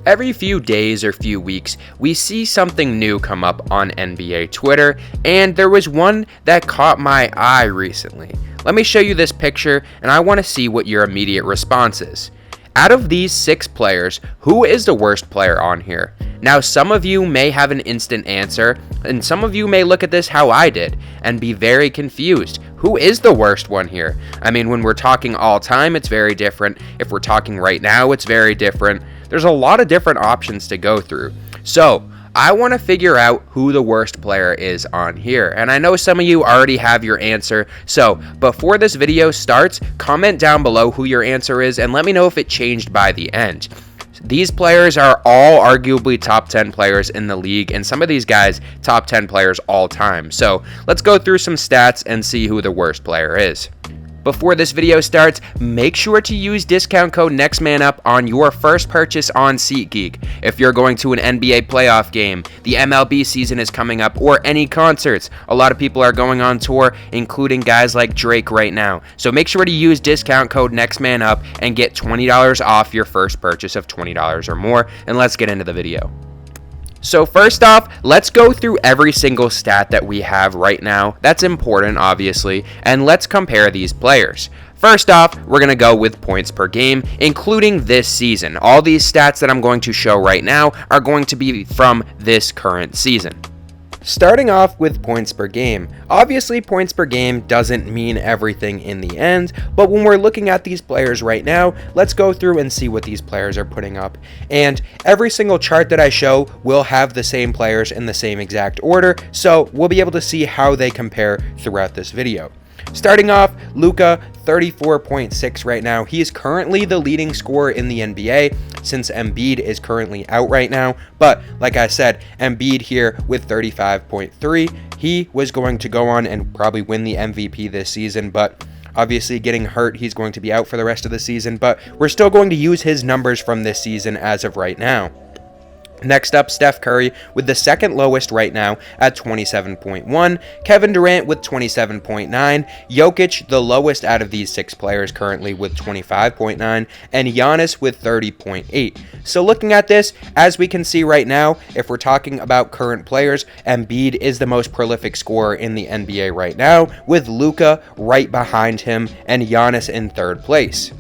Every few days or few weeks, we see something new come up on NBA Twitter, and there was one that caught my eye recently. Let me show you this picture, and I want to see what your immediate response is. Out of these 6 players, who is the worst player on here? Now, some of you may have an instant answer, and some of you may look at this how I did and be very confused. Who is the worst one here? I mean, when we're talking all time, it's very different. If we're talking right now, it's very different. There's a lot of different options to go through. So, I want to figure out who the worst player is on here, and I know some of you already have your answer, so before this video starts, comment down below who your answer is and let me know if it changed by the end. These players are all arguably top 10 players in the league, and some of these guys top 10 players all time. So let's go through some stats and see who the worst player is. Before this video starts, make sure to use discount code NEXTMANUP on your first purchase on SeatGeek. If you're going to an NBA playoff game, the MLB season is coming up, or any concerts, a lot of people are going on tour, including guys like Drake right now. So make sure to use discount code NEXTMANUP and get $20 off your first purchase of $20 or more, and let's get into the video. So first off, let's go through every single stat that we have right now. That's important, obviously, and let's compare these players. First off, we're going to go with points per game, including this season. All these stats that I'm going to show right now are going to be from this current season. Starting off with points per game. Obviously, points per game doesn't mean everything in the end, but when we're looking at these players right now, let's go through and see what these players are putting up. And every single chart that I show will have the same players in the same exact order, so we'll be able to see how they compare throughout this video. Starting off, Luka, 34.6 right now. He is currently the leading scorer in the NBA since Embiid is currently out right now. But like I said, Embiid here with 35.3. He was going to go on and probably win the MVP this season, but obviously getting hurt, he's going to be out for the rest of the season. But we're still going to use his numbers from this season as of right now. Next up, Steph Curry with the second lowest right now at 27.1, Kevin Durant with 27.9, Jokic the lowest out of these 6 players currently with 25.9, and Giannis with 30.8. So looking at this, as we can see right now, if we're talking about current players, Embiid is the most prolific scorer in the NBA right now, with Luka right behind him and Giannis in 3rd place.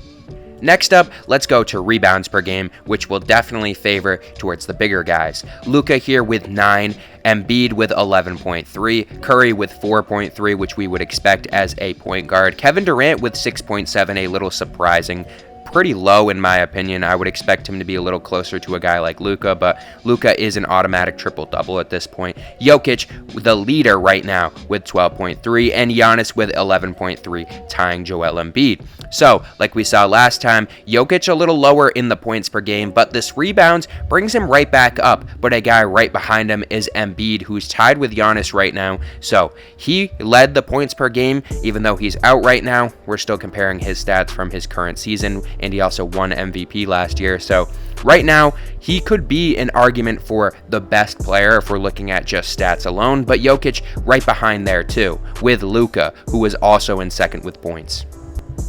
Next up, let's go to rebounds per game, which will definitely favor towards the bigger guys. Luka here with 9, Embiid with 11.3, Curry with 4.3, which we would expect as a point guard, Kevin Durant with 6.7, a little surprising. Pretty low in my opinion. I would expect him to be a little closer to a guy like Luka, but Luka is an automatic triple-double at this point. Jokic, the leader right now with 12.3, and Giannis with 11.3, tying Joel Embiid. So, like we saw last time, Jokic a little lower in the points per game, but this rebounds brings him right back up, but a guy right behind him is Embiid, who's tied with Giannis right now. So, he led the points per game, even though he's out right now. We're still comparing his stats from his current season, and he also won MVP last year. So right now, he could be an argument for the best player if we're looking at just stats alone, but Jokic right behind there too, with Luka, who is also in second with points.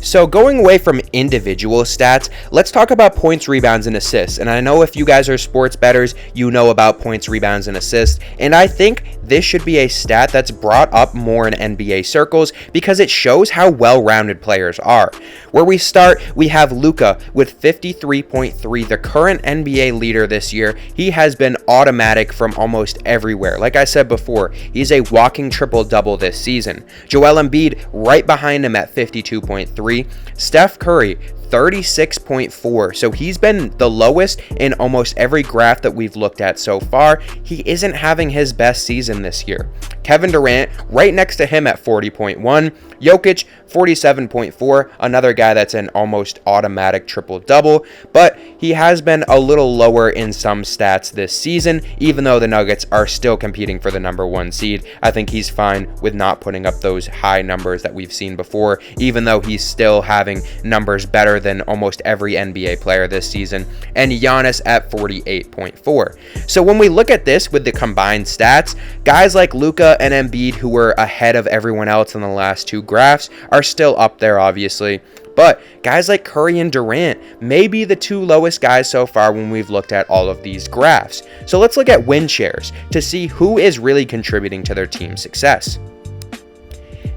So going away from individual stats, let's talk about points, rebounds, and assists. And I know if you guys are sports bettors, you know about points, rebounds, and assists. And I think this should be a stat that's brought up more in NBA circles because it shows how well-rounded players are. Where we start, we have Luka with 53.3, the current NBA leader this year. He has been automatic from almost everywhere. Like I said before, he's a walking triple-double this season. Joel Embiid right behind him at 52.3. Steph Curry 36.4. So he's been the lowest in almost every graph that we've looked at so far. He isn't having his best season this year. Kevin Durant right next to him at 40.1. Jokic 47.4, another guy that's an almost automatic triple-double, but he has been a little lower in some stats this season, even though the Nuggets are still competing for the number 1 seed. I think he's fine with not putting up those high numbers that we've seen before, even though he's still having numbers better than almost every NBA player this season, and Giannis at 48.4. So when we look at this with the combined stats, guys like Luka and Embiid, who were ahead of everyone else in the last 2 graphs, are still up there, obviously. But guys like Curry and Durant may be the two lowest guys so far when we've looked at all of these graphs. So let's look at win shares to see who is really contributing to their team's success.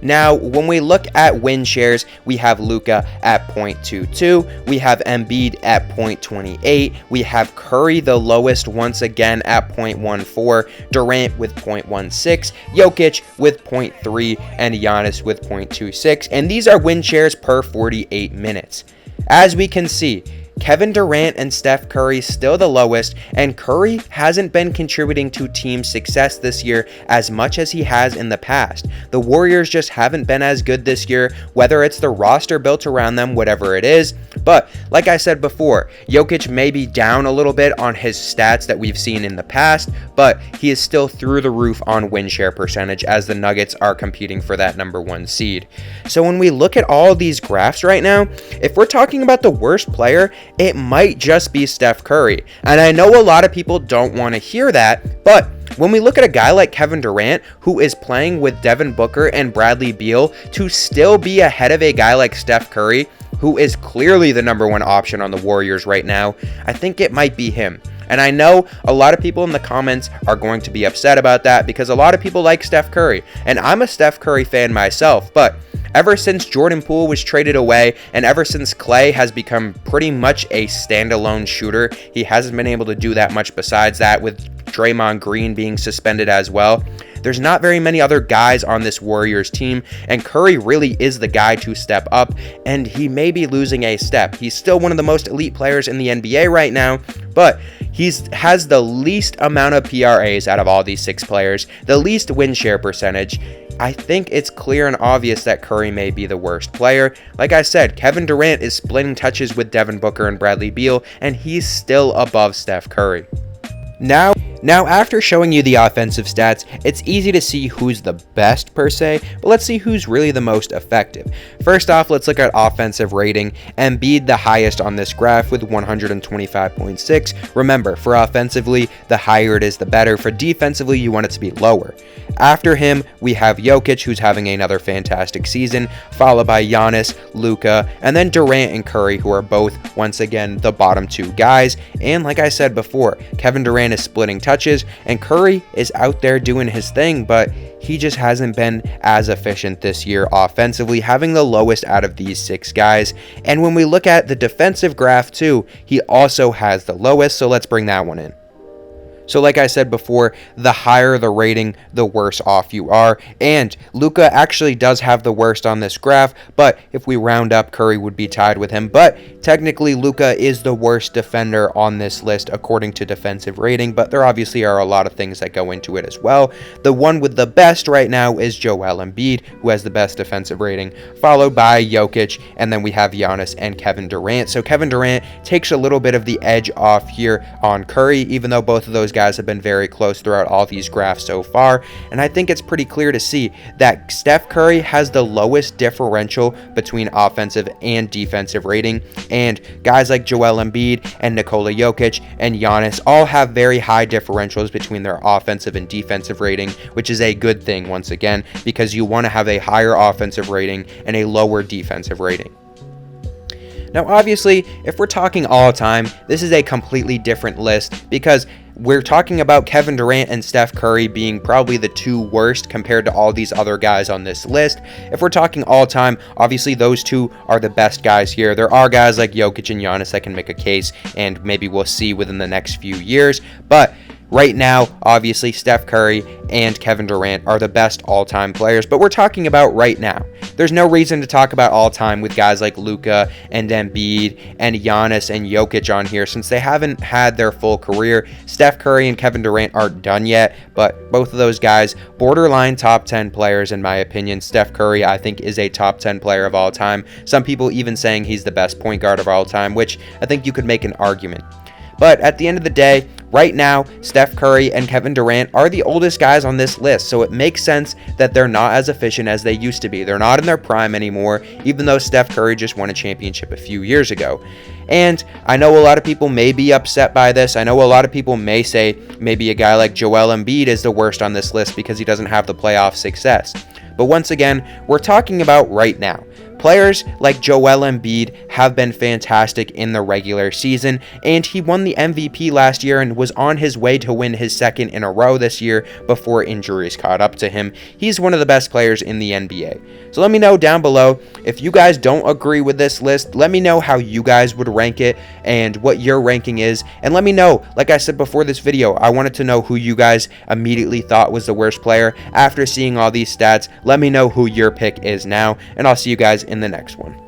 Now, when we look at win shares, we have Luka at 0.22, we have Embiid at 0.28, we have Curry the lowest once again at 0.14, Durant with 0.16, Jokic with 0.3, and Giannis with 0.26, and these are win shares per 48 minutes. As we can see, Kevin Durant and Steph Curry still the lowest, and Curry hasn't been contributing to team success this year as much as he has in the past. The Warriors just haven't been as good this year, whether it's the roster built around them, whatever it is. But like I said before, Jokic may be down a little bit on his stats that we've seen in the past, but he is still through the roof on win share percentage as the Nuggets are competing for that #1 seed. So when we look at all these graphs right now, if we're talking about the worst player, it might just be Steph Curry. And I know a lot of people don't want to hear that, but when we look at a guy like Kevin Durant, who is playing with Devin Booker and Bradley Beal, to still be ahead of a guy like Steph Curry, who is clearly the #1 option on the Warriors right now, I think it might be him. And I know a lot of people in the comments are going to be upset about that because a lot of people like Steph Curry. And I'm a Steph Curry fan myself, but ever since Jordan Poole was traded away and ever since Klay has become pretty much a standalone shooter, he hasn't been able to do that much besides that, with Draymond Green being suspended as well. There's not very many other guys on this Warriors team, and Curry really is the guy to step up, and he may be losing a step. He's still one of the most elite players in the NBA right now, but he has the least amount of PRAs out of all these 6 players, the least win share percentage. I think it's clear and obvious that Curry may be the worst player. Like I said, Kevin Durant is splitting touches with Devin Booker and Bradley Beal, and he's still above Steph Curry. Now, after showing you the offensive stats, it's easy to see who's the best per se, but let's see who's really the most effective. First off, let's look at offensive rating. Embiid the highest on this graph with 125.6. Remember, for offensively, the higher it is, the better. For defensively, you want it to be lower. After him, we have Jokic, who's having another fantastic season, followed by Giannis, Luka, and then Durant and Curry, who are both, once again, the bottom 2 guys. And like I said before, Kevin Durant is splitting touches, and Curry is out there doing his thing, but he just hasn't been as efficient this year offensively, having the lowest out of these 6 guys. And when we look at the defensive graph too, he also has the lowest, so let's bring that one in. So like I said before, the higher the rating, the worse off you are. And Luka actually does have the worst on this graph, but if we round up, Curry would be tied with him. But technically, Luka is the worst defender on this list according to defensive rating, but there obviously are a lot of things that go into it as well. The one with the best right now is Joel Embiid, who has the best defensive rating, followed by Jokic, and then we have Giannis and Kevin Durant. So Kevin Durant takes a little bit of the edge off here on Curry, even though both of those guys have been very close throughout all these graphs so far. And I think it's pretty clear to see that Steph Curry has the lowest differential between offensive and defensive rating, and guys like Joel Embiid and Nikola Jokic and Giannis all have very high differentials between their offensive and defensive rating, which is a good thing once again, because you want to have a higher offensive rating and a lower defensive rating. Now, obviously, if we're talking all time, this is a completely different list because we're talking about Kevin Durant and Steph Curry being probably the 2 worst compared to all these other guys on this list. If we're talking all time, obviously those 2 are the best guys here. There are guys like Jokic and Giannis that can make a case, and maybe we'll see within the next few years, but right now, obviously, Steph Curry and Kevin Durant are the best all-time players, but we're talking about right now. There's no reason to talk about all-time with guys like Luka and Embiid and Giannis and Jokic on here since they haven't had their full career. Steph Curry and Kevin Durant aren't done yet, but both of those guys, borderline top 10 players in my opinion. Steph Curry, I think, is a top 10 player of all time. Some people even saying he's the best point guard of all time, which I think you could make an argument. But at the end of the day, right now, Steph Curry and Kevin Durant are the oldest guys on this list, so it makes sense that they're not as efficient as they used to be. They're not in their prime anymore, even though Steph Curry just won a championship a few years ago. And I know a lot of people may be upset by this. I know a lot of people may say maybe a guy like Joel Embiid is the worst on this list because he doesn't have the playoff success. But once again, we're talking about right now. Players like Joel Embiid have been fantastic in the regular season, and he won the MVP last year and was on his way to win his second in a row this year before injuries caught up to him. He's one of the best players in the NBA. So let me know down below if you guys don't agree with this list. Let me know how you guys would rank it and what your ranking is, and let me know, like I said before this video, I wanted to know who you guys immediately thought was the worst player. After seeing all these stats, let me know who your pick is now, and I'll see you guys in the next one.